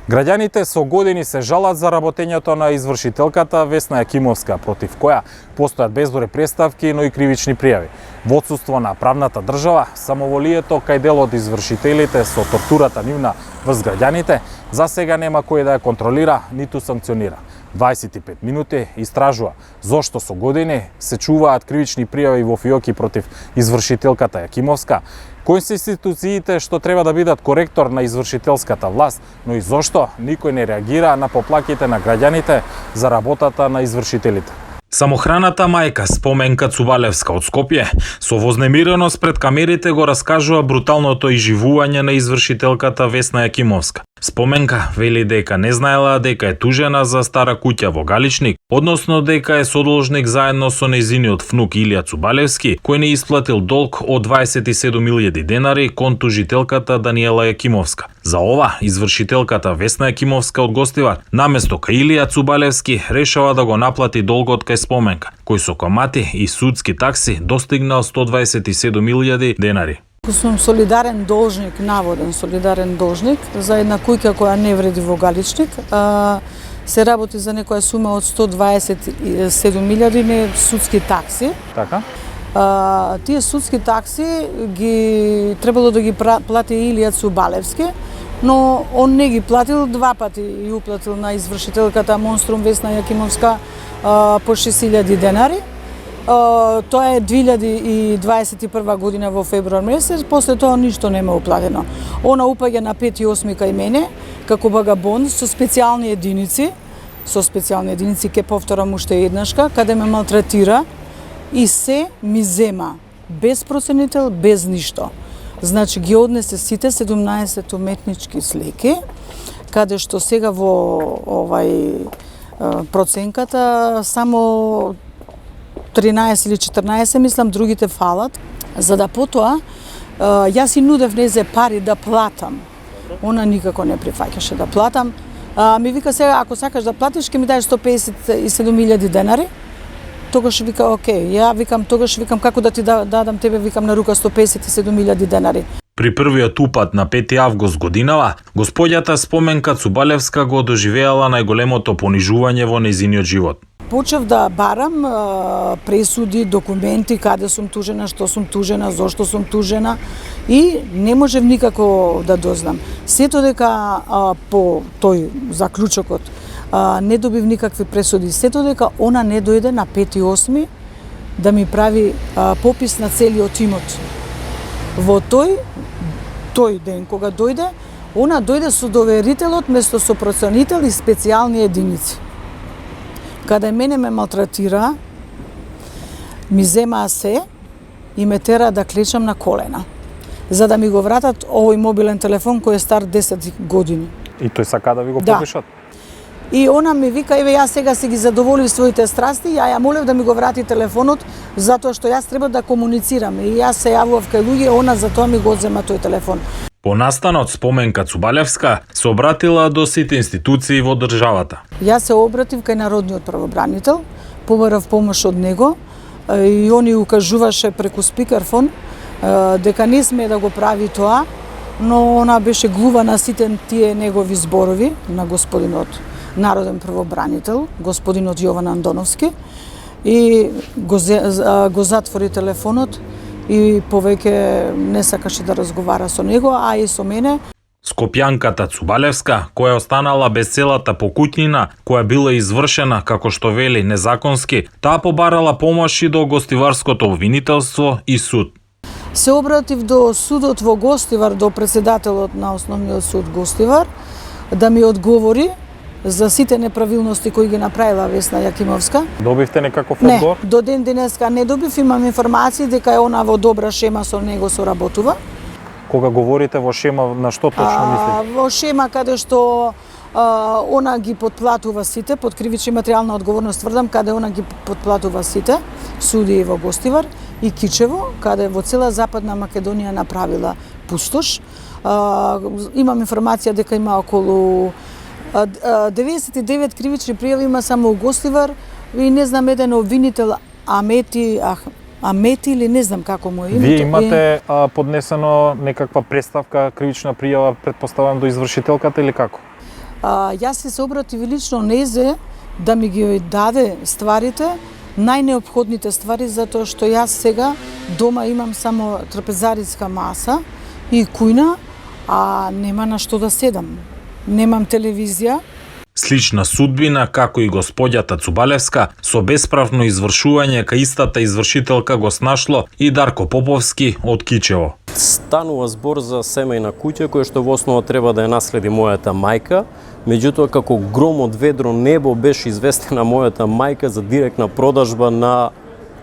Граѓаните со години се жалат за работењето на извршителката Весна Јакимовска, против која постојат безброј представки, но и кривични пријави. Во отсуство на правната држава, самоволието кај дел од извршителите со тортурата нивна врз граѓаните, за сега нема кој да ја контролира, ниту санкционира. 25 минути истражува зошто со години се чуваат кривични пријави во фиоки против извршителката Јакимовска, кои се институциите што треба да бидат коректор на извршителската власт, но и зошто никој не реагира на поплаките на граѓаните за работата на извршителите. Самохраната мајка Споменка Цубалевска од Скопје со вознемиреност пред камерите го раскажува бруталното изживување на извршителката Весна Јакимовска. Споменка вели дека не знаела дека е тужена за стара куќа во Галичник, односно дека е содолжник заедно со нејзиниот внук Илија Цубалевски, кој не исплатил долг од 27.000 денари кон тужителката Даниела Јакимовска. За ова, извршителката Весна Јакимовска од Гостивар, наместо кај Илија Цубалевски, решава да го наплати долгот кај Споменка, кој со камати и судски такси достигнал 127.000 денари. Сум солидарен должник, наводен солидарен должник за една куќа која не вреди во Галичник. Се работи за некоја сума од 127.000 не судски такси. Така? Тие судски такси ги требало да ги плати Илија Цубалевски, но он не ги платил, два пати и уплатил на извршителката монструм Весна Јакимовска по 6.000 денари. Тоа е 2021 година во февруар месец, после тоа ништо нема уплатено. Она упаѓа на 5 и 8 кај мене, како вагабонд со специјални единици, ке повторам уште еднашка, каде ме малтретира и се ми зема, без проценител, без ништо. Значи ги однесе сите 17 уметнички слики, каде што сега во проценката само 13 или 14, мислам, другите фалат. За да потоа, јас и нудев незе пари да платам. Она никако не прифаќаше да платам. Ми вика сега, ако сакаш да платиш, ке ми даеш 157.000 денари. Тогаш вика, окей, тогаш викам како да ти дадам тебе, викам на рука 157.000 денари. При првиот упад на 5 август годинава, господјата Споменка Цубалевска го доживеала најголемото понижување во нејзиниот живот. Почев да барам пресуди, документи, каде сум тужена, што сум тужена, зошто сум тужена и не можев никако да дознам. Сето дека по тој заклучокот не добив никакви пресуди, сето дека она не дојде на 5.8 да ми прави попис на целиот имот. Во тој ден кога дојде, она дојде со доверителот место со проценител и специјални единици. Каде мене ме малтретира, ми земаа се и ме тера да клечам на колена, за да ми го вратат овој мобилен телефон кој е стар 10 години. И тој сака да ви го попишат? И она ми вика, еве јас сега си ги задоволив своите страсти, ја молев да ми го врати телефонот, затоа што јас треба да комуницирам. И јас се јавував кај луѓе, она затоа ми го одзема тој телефон. По настанот Споменка Цубалевска се обратила до сите институции во државата. Јас се обратив кај Народниот правобранител, побарав помош од него и он укажуваше преку спикерфон дека не сме да го прави тоа, но она беше глува на сите тие негови зборови на господинот Народен правобранител, господинот Јован Андоновски, и го затвори телефонот и повеќе не сакаше да разговара со него, а и со мене. Скопјанката Цубалевска, која останала без целата покуќнина, која била извршена, како што вели, незаконски, таа побарала помош и до гостиварското обвинителство и суд. Се обратив до судот во Гостивар, до председателот на Основниот суд Гостивар, да ми одговори за сите неправилности кои ги направила Весна Јакимовска. Добивте некаков одговор? Не, до ден денеска не добив, имам информации дека е она во добра шема со него соработува. Кога говорите во шема, на што точно мислите? Во шема каде што она ги подплатува сите, под кривична материјална одговорност тврдам, каде она ги подплатува сите, судии во Гостивар и Кичево, каде во цела Западна Македонија направила пустош. Имам информација дека има околу 99 кривични пријави има само у Гостивар и не знам еден обвинител Амети или не знам како му е името. Вие имате поднесено некаква представка, кривична пријава, претпоставам, до извршителката или како? Јас се обратив лично незе да ми ги даде стварите, најнеопходните ствари, затоа што јас сега дома имам само трапезаритска маса и кујна, а нема на што да седам. Немам телевизија. Слична судбина, како и господјата Цубалевска, со бесправно извршување кај истата извршителка го снашло и Дарко Поповски од Кичево. Станува збор за семејна куќа која што во основа треба да ја наследи мојата мајка, меѓутоа како гром од ведро небо беше известена мојата мајка за директна продажба на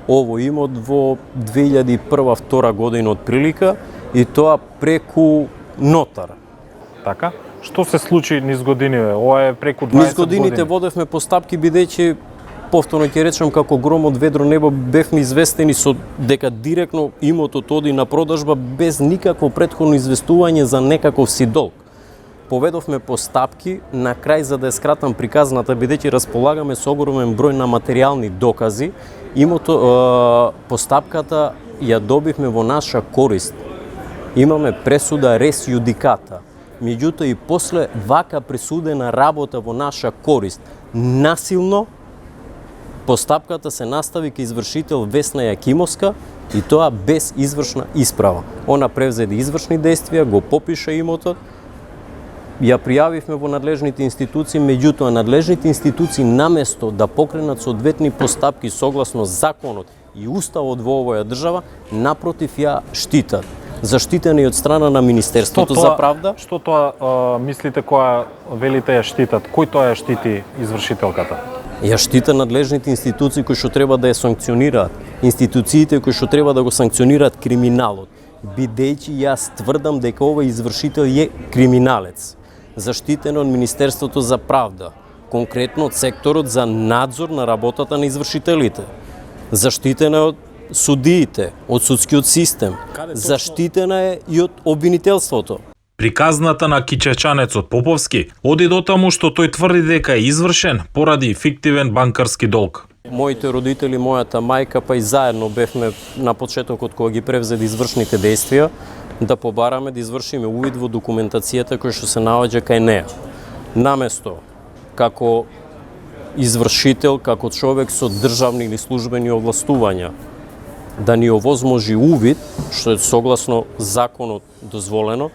овој имот во 2001-2002 година од прилика и тоа преку нотар. Така? Што се случи низ годиниве? Ова е преку 20 години. Низ годините водевме постапки бидејќи повторно ќе речам како гром од ведро небо бевме известени со дека директно имотот оди на продажба без никакво претходно известување за некаков си долг. Поведовме постапки, на крај за да ја скратам приказната бидејќи располагаме со огромен број на материјални докази, постапката ја добивме во наша корист. Имаме пресуда рес јудиката. Меѓутоа и после вака пресудена работа во наша корист, насилно постапката се настави кај извршител Весна Јакимовска и тоа без извршна исправа. Она превзеде извршни действија, го попиша имотот, ја пријавивме во надлежните институции, меѓутоа надлежните институции наместо да покренат соодветни постапки согласно законот и уставот во овоја држава, напротив ја штитат. Заштитени од страна на Министерството за правда. Што тоа мислите која велите ја штитат? Кој тоа ја штити извршителката? Ја штита надлежните институции кои што треба да ја санкционираат, институциите кои што треба да го санкционираат криминалот, бидејќи јас тврдам дека овој извршител е криминалец. Заштитен од Министерството за правда, конкретно од секторот за надзор на работата на извршителите. Заштитен од судиите, од судскиот систем, заштитена е и од обвинителството. Приказната на кичечанецот Поповски оди до таму што тој тврди дека е извршен поради фиктивен банкарски долг. Моите родители, мојата мајка, па и заедно бевме на почетокот кога ги превзеди извршните действија, да побараме да извршиме увид во документацијата која што се наоѓа кај неа. Наместо како извршител, како човек со државни или службени овластувања, да ни овозможи увид, што е согласно законот дозволено,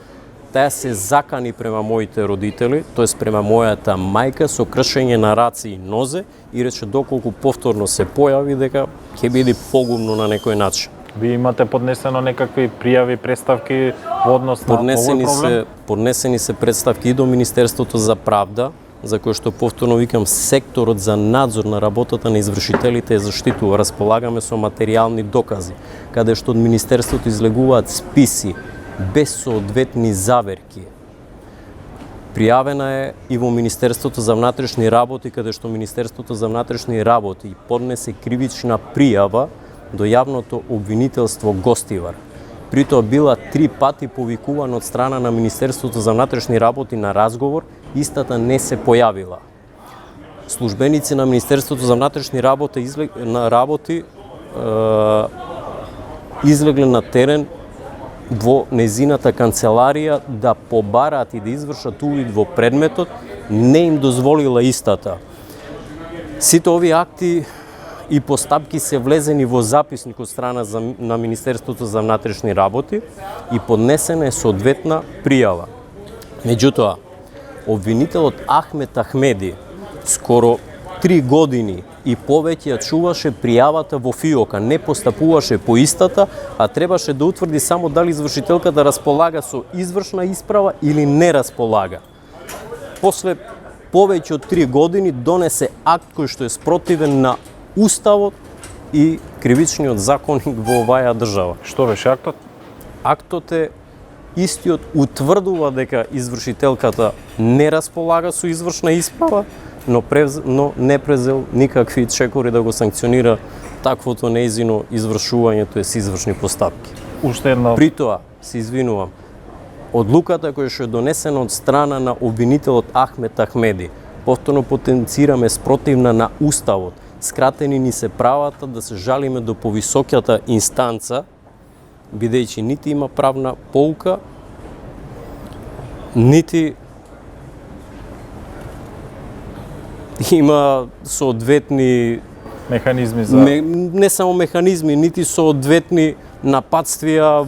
таа се закани према моите родители, тоест према мојата мајка со кршење на раце и нозе и рече доколку повторно се појави дека ќе биде погубно на некој начин. Ви имате поднесено некакви пријави, представки во однос на овој проблем? Поднесени се представки и до Министерството за правда, за кој што повторно викам секторот за надзор на работата на извршителите е заштитува. Располагаме со материјални докази, каде што од Министерството излегуваат списи без соодветни заверки. Пријавена е и во Министерството за внатрешни работи, каде што Министерството за внатрешни работи поднесе кривична пријава до јавното обвинителство Гостивар. При тоа била 3 пати повикувана од страна на Министерството за внатрешни работи на разговор, истата не се појавила. Службеници на Министерството за внатрешни работи излегле на терен во незината канцеларија да побараат и да извршат увид во предметот, не им дозволила истата. Сите овие акти и постапки се влезени во записник од страна на Министерството за внатрешни работи и поднесена е соодветна пријава. Меѓутоа, обвинителот Ахмет Ахмеди скоро 3 години и повеќе ја чуваше пријавата во ФИОКа, не постапуваше по истата, а требаше да утврди само дали извршителката располага со извршна исправа или не располага. После повеќе од 3 години донесе акт кој што е спротивен на Уставот и кривичниот законник во оваа држава. Што беше актот? Актот е истиот утврдува дека извршителката не располага со извршна исправа, но не презел никакви чекори да го санкционира таквото нејзино извршување, тоест извршни постапки. Уште едно. При тоа, се извинувам, одлуката која што е донесена од страна на обвинителот Ахмет Ахмеди, повторно потенцираме спротивна на Уставот, скратени ни се правата да се жалиме до повисоката инстанца, бидејќи нити има правна поука, нити има соодветни Механизми за... не само механизми, нити соодветни нападствија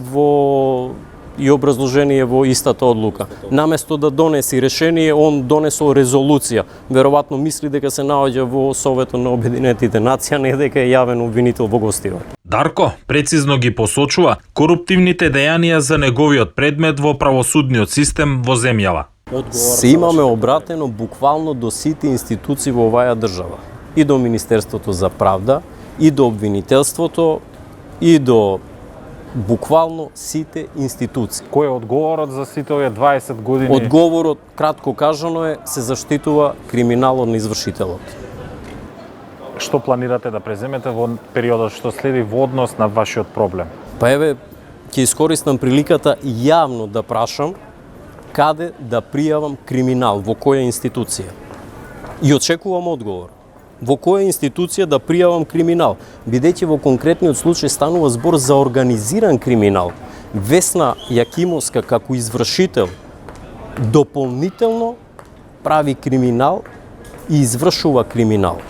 и образложение во истата одлука. Наместо да донеси решение, он донесол резолуција. Веројатно мисли дека се наоѓа во Советот на Обединетите нации, а не дека е јавен обвинител во гостивар. Дарко прецизно ги посочува коруптивните дејанија за неговиот предмет во правосудниот систем во земјава. Се имаме обратено буквално до сите институции во оваа држава. И до Министерството за правда, и до обвинителството, и до буквално сите институции. Кој е одговорот за сите овие 20 години? Одговорот, кратко кажано е, се заштитува криминалот на извршителот. Што планирате да преземете во периодот што следи во однос на вашиот проблем? Па еве, ќе искористам приликата јавно да прашам каде да пријавам криминал, во која институција. И очекувам одговор. Во која институција да пријавам криминал, бидејќи во конкретниот случај станува збор за организиран криминал. Весна Јакимовска како извршител дополнително прави криминал и извршува криминал.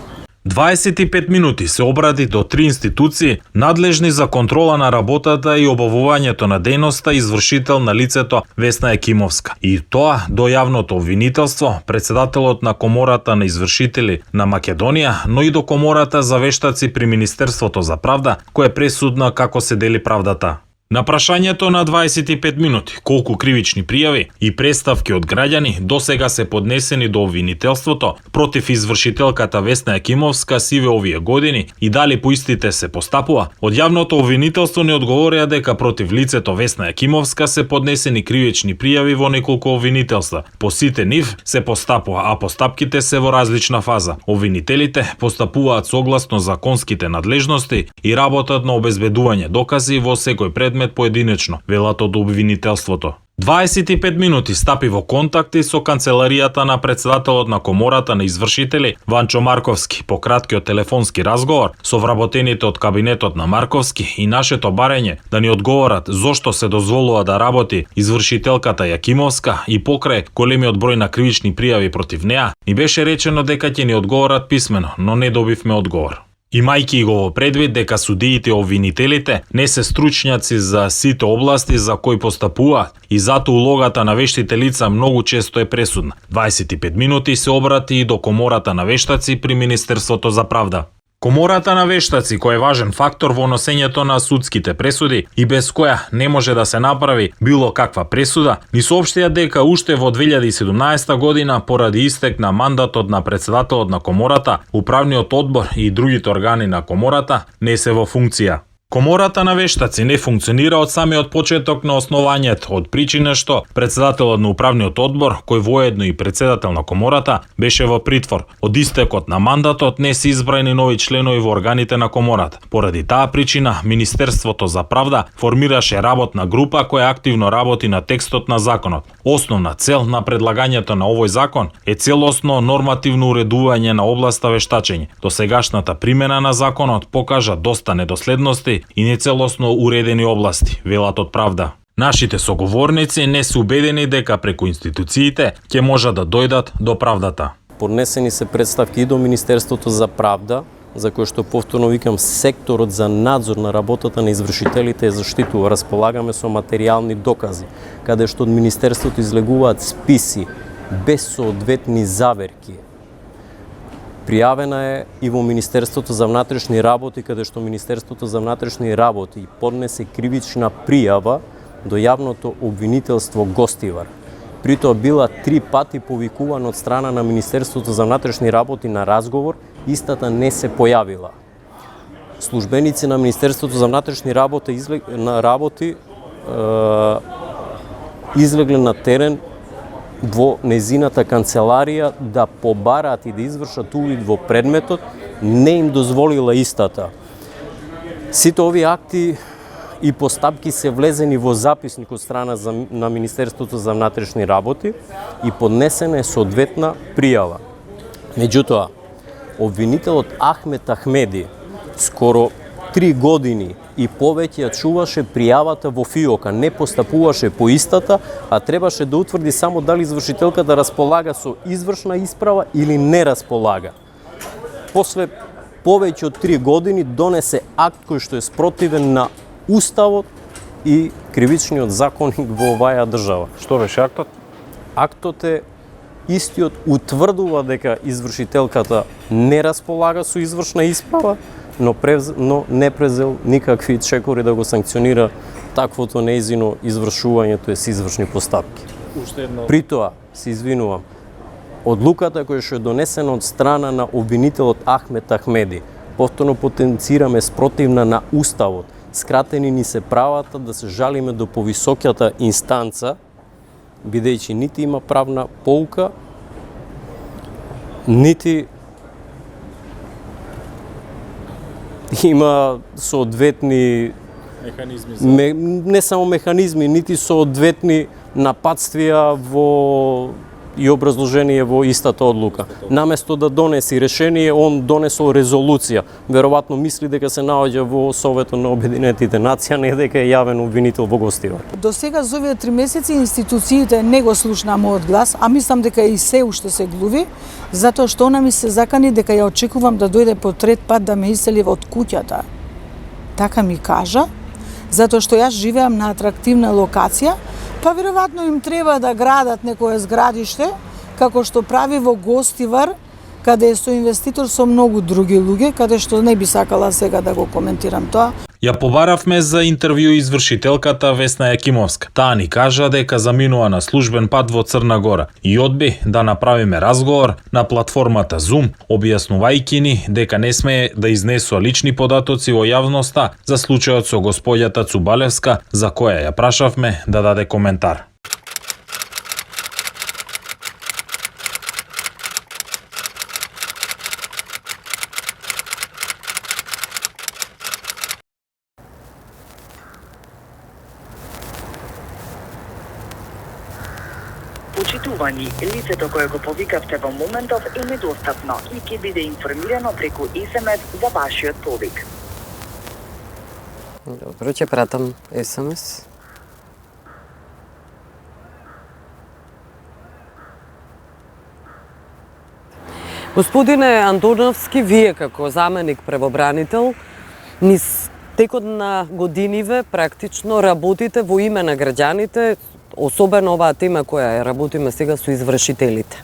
25 минути се обради до 3 институции надлежни за контрола на работата и обавувањето на дејноста извршител на лицето Весна Јакимовска. И тоа до јавното обвинителство, председателот на Комората на извршители на Македонија, но и до Комората за вештаци при Министерството за правда, кој е пресудна како се дели правдата. На прашањето на 25 минути колку кривични пријави и преставки од граѓани досега се поднесени до обвинителството против извршителката Весна Јакимовска сиве овие години и дали по истите се постапува, од јавното обвинителство не одговорија дека против лицето Весна Јакимовска се поднесени кривични пријави во неколку обвинителства. По сите нив се постапува, а постапките се во различна фаза. Обвинителите постапуваат согласно законските надлежности и работат на обезбедување докази во секој предмет поединечно, велат од обвинителството. 25 минути стапи во контакти со канцеларијата на председателот на Комората на извршители Ванчо Марковски по краткиот телефонски разговор со вработените од кабинетот на Марковски и нашето барење да ни одговорат зошто се дозволува да работи извршителката Јакимовска и покрај големиот број на кривични пријави против неа, ни беше речено дека ќе ни одговорат писмено, но не добивме одговор. Имајќи го во предвид дека судиите и обвинителите не се стручњаци за сите области за кои постапуваат и затоа улогата на вештите лица многу често е пресудна. 25 минути се обрати и до Комората на вештаци при Министерството за правда. Комората на вештаци, кој е важен фактор во носењето на судските пресуди и без која не може да се направи било каква пресуда, ни соопштија дека уште во 2017 година поради истек на мандатот на председателот на Комората, управниот одбор и другите органи на Комората не се во функција. Комората на вештаци не функционира од самиот почеток на основањето, од причина што председателот на управниот одбор, кој воедно и председател на Комората, беше во притвор. Од истекот на мандатот не се избраени нови членови во органите на Комората. Поради таа причина, Министерството за правда формираше работна група која активно работи на текстот на законот. Основна цел на предлагањето на овој закон е целосно нормативно уредување на областа вештачење. Досегашната примена на законот покажа доста недоследности и нецелосно уредени области, велат од правда. Нашите соговорници не се убедени дека преку институциите ќе можат да дојдат до правдата. Поднесени се представки и до Министерството за правда, за кој што повторно викам секторот за надзор на работата на извршителите е заштитува. Располагаме со материјални докази, каде што од Министерството излегуваат списи без соодветни заверки. Пријавена е и во Министерството за внатрешни работи, каде што Министерството за внатрешни работи поднесе кривична пријава до јавното обвинителство Гостивар. Притоа била 3 пати повикувана од страна на Министерството за внатрешни работи на разговор, истата не се појавила. Службеници на Министерството за внатрешни работи излегле на терен во незината канцеларија да побараат и да извршат увид во предметот, не им дозволила истата. Сите овие акти и постапки се влезени во записник од страна на Министерството за внатрешни работи и поднесена е соодветна пријава. Меѓутоа, обвинителот Ахмет Ахмеди скоро 3 години и повеќе ја чуваше пријавата во ФИОКа, не постапуваше по истата, а требаше да утврди само дали извршителката располага со извршна исправа или не располага. после повеќе од 3 години донесе акт кој што е спротивен на Уставот и кривичниот законник во оваа држава. Што беше актот? Актот е истиот утврдува дека извршителката не располага со извршна исправа, но не презел никакви чекори да го санкционира таквото неизино извршување, тоест извршни постапки. При тоа, се извинувам, одлуката која што е донесена од страна на обвинителот Ахмет Ахмеди, повторно потенцираме спротивна на Уставот, скратени ни се правата да се жалиме до повисоката инстанца, бидејќи нити има правна поука, нити има соодветни Механизми не само механизми, нити соодветни нападствија и образложение во истата одлука. Наместо да донеси решение, он донесол резолуција. Веројатно мисли дека се наоѓа во Советот на Обединетите нации, а не дека е јавен обвинител во гостива. До сега за овие 3 месеци институциите не го слушнаа мојот глас, а мислам дека и се уште се глуви, затоа што она ми се закани дека ја очекувам да дојде по трет пат да ме исели од куќата. Така ми кажа, затоа што јас живеам на атрактивна локација, па веројатно им треба да градат некое зградиште, како што прави во Гостивар, каде е соинвеститор со многу други луѓе, каде што не би сакала сега да го коментирам тоа. Ја побаравме за интервју извршителката Весна Јакимовска. Таа ни кажа дека заминува на службен пат во Црна Гора и одби да направиме разговор на платформата Zoom, објаснувајќи ни дека не смее да изнесува лични податоци во јавноста за случајот со господјата Цубалевска, за која ја прашавме да даде коментар. Почитувани, лицето кое го повикавте во моментов е недостапно и ќе биде информирано преку SMS за вашиот повик. Добро, ќе пратам SMS. Господине Антоновски, вие како заменик правобранител, низ текот на годиниве практично работите во име на граѓаните, особено оваа тема која ја работиме сега со извршителите.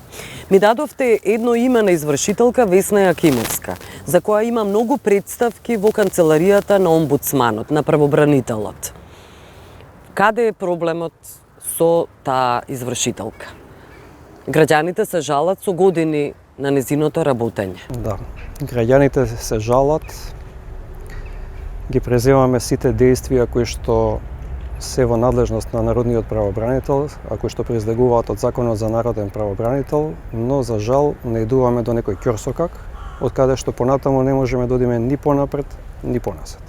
Ми дадовте едно име на извршителка Весна Јакимовска, за која има многу представки во канцеларијата на омбудсманот, на правобранителот. Каде е проблемот со таа извршителка? Граѓаните се жалат со години на незиното работење. Да, граѓаните се жалат, ги преземаме сите действија кои што се во надлежност на народниот правобранител, а кои што произлегуваат од Законот за народен правобранител, но за жал не идуваме до некој ќорсокак, од каде што понатаму не можеме да одиме ни понапред, ни понасед.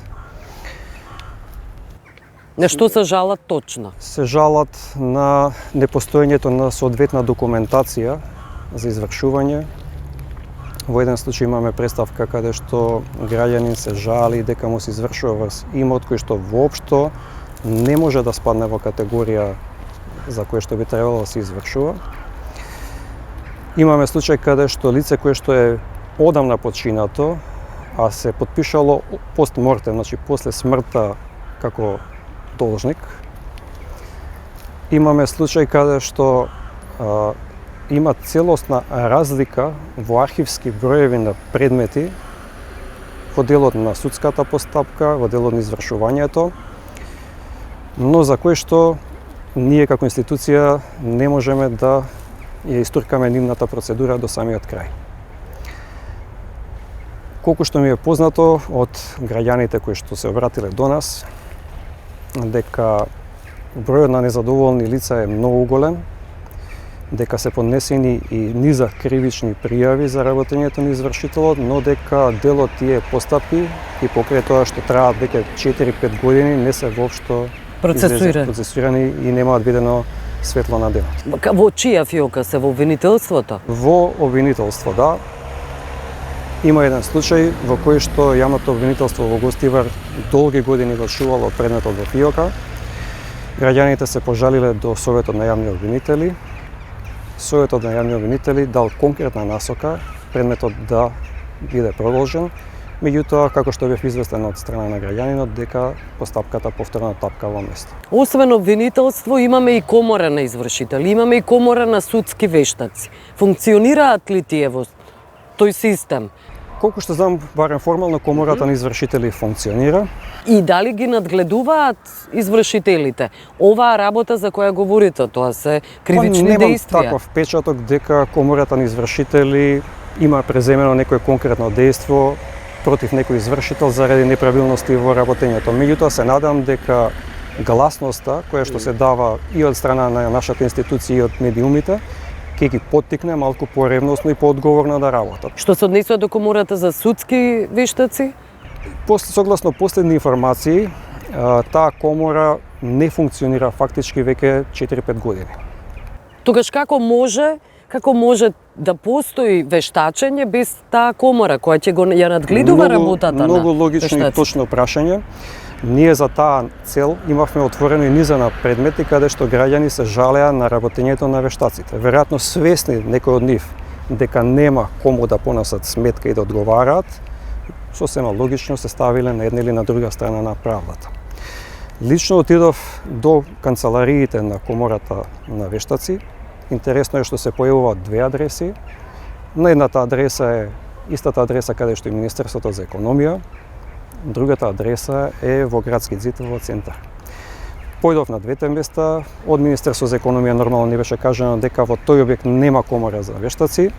На што се жалат точно? Се жалат на непостоењето на соодветна документација за извршување. Во еден случај имаме представка каде што граѓанин се жали дека му се извршува врз имот кој што воопшто не може да спадне во категорија за која што би требало да се извршува. Имаме случај каде што лице кое што е одамна починато, а се потпишало постмортем, значи после смртта како должник. Имаме случај каде што има целосна разлика во архивски броеви на предмети во делот на судската постапка, во делот на извршувањето, но за кој што ние како институција не можеме да ја истуркаме нивната процедура до самиот крај. Колку што ми е познато од граѓаните кои што се обратиле до нас, дека бројот на незадоволни лица е многу голем, дека се поднесени и низа кривични пријави за работењето на извршителот, но дека дел од тие постапки и покрај тоа што траат веќе 4-5 години не се воопшто процесуирани и немаат видено светло на денот. Во чија фиока се, во обвинителството? Во обвинителство, да. Има еден случај во кој што јавното обвинителство во Гостивар долги години го чувало предметот во фиока. Граѓаните се пожалиле до Советот на јавни обвинители. Советот на јавни обвинители дал конкретна насока предметот да биде продолжен. Меѓутоа, како што бев известен од страна на граѓанинот, дека постапката повторно тапка во место. Освен обвинителство, имаме и комора на извршители, имаме и комора на судски вештаци. Функционираат ли тие во тој систем? Колку што знам, барем формално комората на извршители функционира. И дали ги надгледуваат извршителите? Оваа работа за која говорите, тоа се кривични действија. Немам таков впечаток дека комората на извршители има преземено некое конкретно дејство против некој извршител заради неправилности во работењето. Меѓутоа се надам дека гласноста која што се дава и од страна на нашата институција и од медиумите ќе ги поттикне малку поревносно и поодговорно да работат. Што се однесува до комората за судски вештаци? Согласно последни информации, таа комора не функционира фактички веќе 4-5 години. Тогаш како може да постои вештачење без таа комора која ќе го ја надгледува работата на Многу логично и точно прашање. Ние за таа цел имавме отворено и низа предмети каде што граѓани се жалеа на работењето на вештаците. Веројатно свесни некои од нив дека нема кому да понесат сметка и да одговараат, сосема логично се ставиле на една или на друга страна на правдата. Лично отидов до канцелариите на комората на вештаци. Интересно е што се појавуваат две адреси. На едната адреса е истата адреса каде што е Министерството за економија, другата адреса е во градски зид во центар. Појдов на двете места, од Министерството за економија нормално не беше кажано дека во тој објект нема комора за вештаци.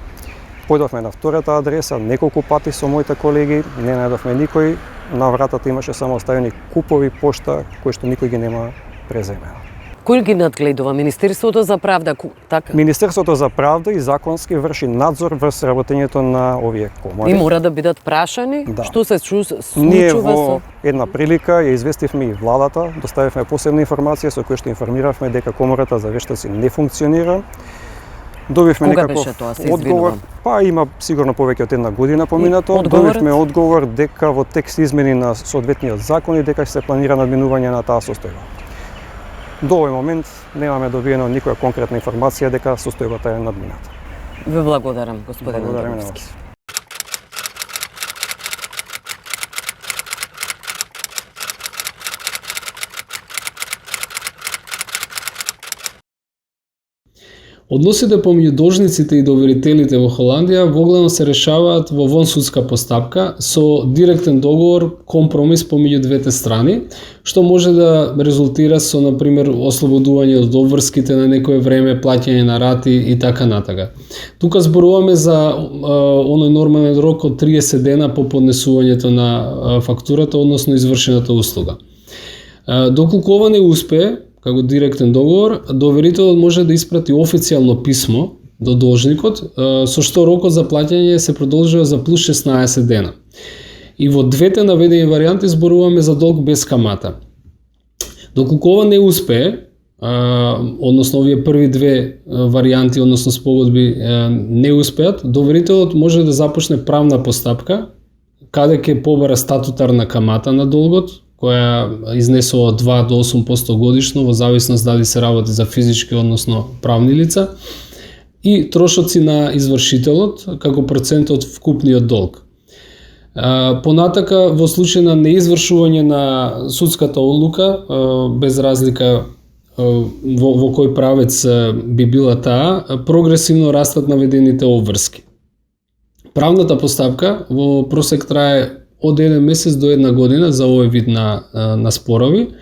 Појдовме на втората адреса, неколку пати со моите колеги, не најдовме никој, на вратата имаше само оставени купови пошта кои што никој ги нема преземено. Кој ги надгледува? Министерството за правда, така? Министерството за правда и законски врши надзор врз работењето на овие комори. И мора да бидат прашани? Да. Што се Ние случува во со... една прилика ја известивме и владата, доставивме посебна информација со која што информиравме дека комората за вештаци не функционира. Добивме Кога некаков беше тоа, се одговор, извинувам? има сигурно повеќе од една година поминато. Одговорот? Добивме одговор дека во текст измени на соодветниот закон и дека ќе се планира надминување на таа состојба. До овој момент немаме добиено никоја конкретна информација дека состојбата е надмината. Ве благодарам, господин Благодарам на Андроновски. вас. Односите помеѓу должниците и доверителите во Холандија воглавно се решаваат во вонсудска постапка со директен договор, компромис помеѓу двете страни, што може да резултира со, например, ослободување од обврските на некое време, плаќање на рати и така натака. Тука зборуваме за оној нормален рок од 30 дена по поднесувањето на фактурата, односно извршената услуга. Доколку ова не успее, како директен договор, доверителот може да испрати официјално писмо до должникот, со што рокот за плаќање се продолжува за плюс 16 дена. И во двете наведени варијанти зборуваме за долг без камата. Доколку ова не успее, односно овие први две варијанти, односно спогодби не успеат, доверителот може да започне правна постапка, каде ќе побара статутарна камата на долгот, која изнесува 2 до 8% годишно, во зависност дали се работи за физички, односно правни лица, и трошоци на извршителот како процент од вкупниот долг. Понатака, во случај на неизвршување на судската одлука, без разлика во кој правец би била таа, прогресивно растат наведените обврски. Правната постапка во просек трае од 1 месец до 1 година за овој вид на спорови.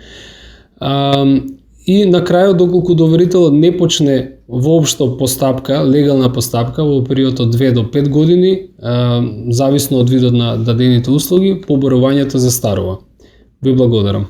И на крајот, доколку доверителот не почне воопшто постапка, легална постапка во период од 2 до 5 години, зависно од видот на дадените услуги, поборувањето застарува. Ви благодарам.